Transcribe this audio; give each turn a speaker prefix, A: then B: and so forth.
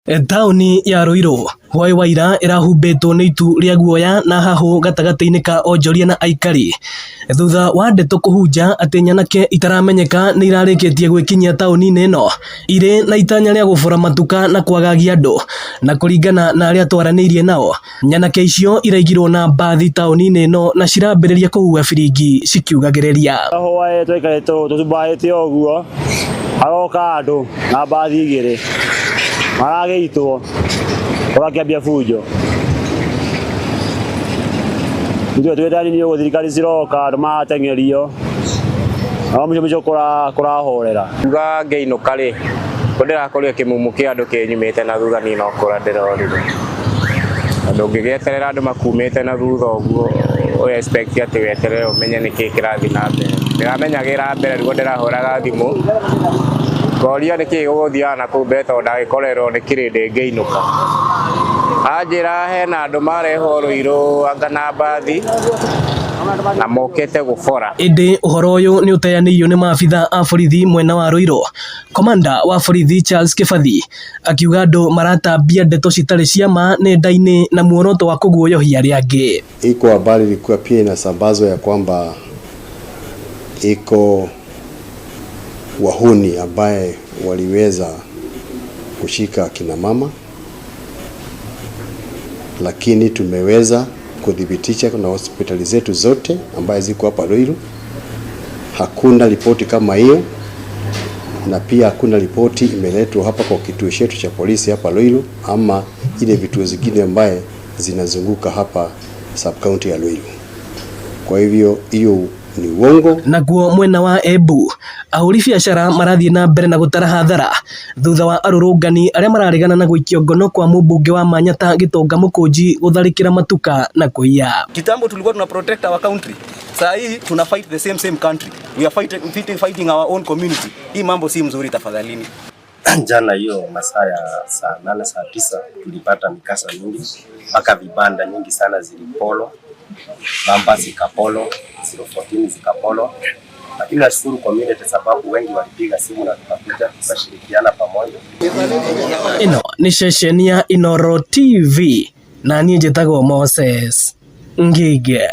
A: Tauni ya Ruiru hwai wa ira irahumbĩtwo nĩ itu rĩa guoya na hahũ gatagatĩ-inĩ ka onjoria na aikari thutha wa ndeto kũhunja atĩ nyanake itaramenyeka nĩ irarĩkĩtie gwĩkinyia taũni-inĩ ĩno irĩ na itanya rĩa gũbora matuka na kwagagia andũ, na kũringana na arĩa twaranĩirie nao nyanake icio iraigirwo na mbathi taũni-inĩ ĩno na cirambĩrĩria kũhuha biringi cikiugagĩrĩria
B: tũcumbaĩte ũguo aroka andũ na mbathi igĩrĩ maragĩitwo ũrakĩambia bunjo ithuĩ twĩtanĩirie ũguo thirikari ciroka andũ marateng'erio no mũico kũrahorera
C: uga ngĩinũka rĩ ndĩrakorire kĩmumu kĩa andũ kĩnyumĩte na thutha niĩ no kũra ndĩrorire andũ ũngĩgĩeterera andũ makumĩte na thutha ũguo expect atĩ weterere ũmenye nĩkĩĩ kĩrathiĩ na mbere ndĩramenyagĩra mbere nĩguo ndĩrahũraga thimũ ngoria nĩkĩĩ gũgũthiaga na kũu mbere tondũ ndagĩkorerwo nĩ kĩrĩndĩ ngĩinũka anjĩra hena andũ marehwo Ruiru anga na mbathi na mokĩte gũbora.
A: Ĩndĩ ũhoro ũyũ nĩ ũteanĩirio nĩ maabitha a borithi mwena wa Ruiru. Komanda wa borithi Charles Kĩbathi akiuga andũ maratambia ndeto citarĩ cia ma nenda-inĩ na muoroto wa kũguoyohia arĩa angĩ.
D: Iko habari ilikuwa pia inasambazwa ya kwamba iko wahuni ambaye waliweza kushika akina mama, lakini tumeweza kudhibitisha na hospitali zetu zote ambaye ziko hapa Ruiru hakuna ripoti kama hiyo, na pia hakuna ripoti imeletwa hapa kwa kituo chetu cha polisi hapa Ruiru ama ile vituo zingine ambaye zinazunguka hapa sub county ya Ruiru. Kwa hivyo hiyo ni uongo.
A: Naguo mwena wa Embu ahũri biacara marathiĩ na mbere na gũtara hathara thutha wa arũrũngani arĩa mararĩgana na gũikio ngono kwa mũmbunge wa Manyata Gĩtonga Mũkũnji gũtharĩkĩra matuka na kũiya.
E: Kitambo tulikuwa tuna protect our country, saa hii tuna fight the same country, we are fighting our own community. Hii mambo si mzuri tafadhalini.
F: Jana hiyo masaa ya saa 8 saa 9 tulipata mikasa mingi mpaka vibanda nyingi sana zilipolo, bamba zikapolo, 014 zikapolo, lakini nashukuru community sababu wengi walipiga simu na tukakuja tukashirikiana pamoja.
A: Ino ni ceceni ya Inooro TV na niĩ njĩtagwo Moses Ngige.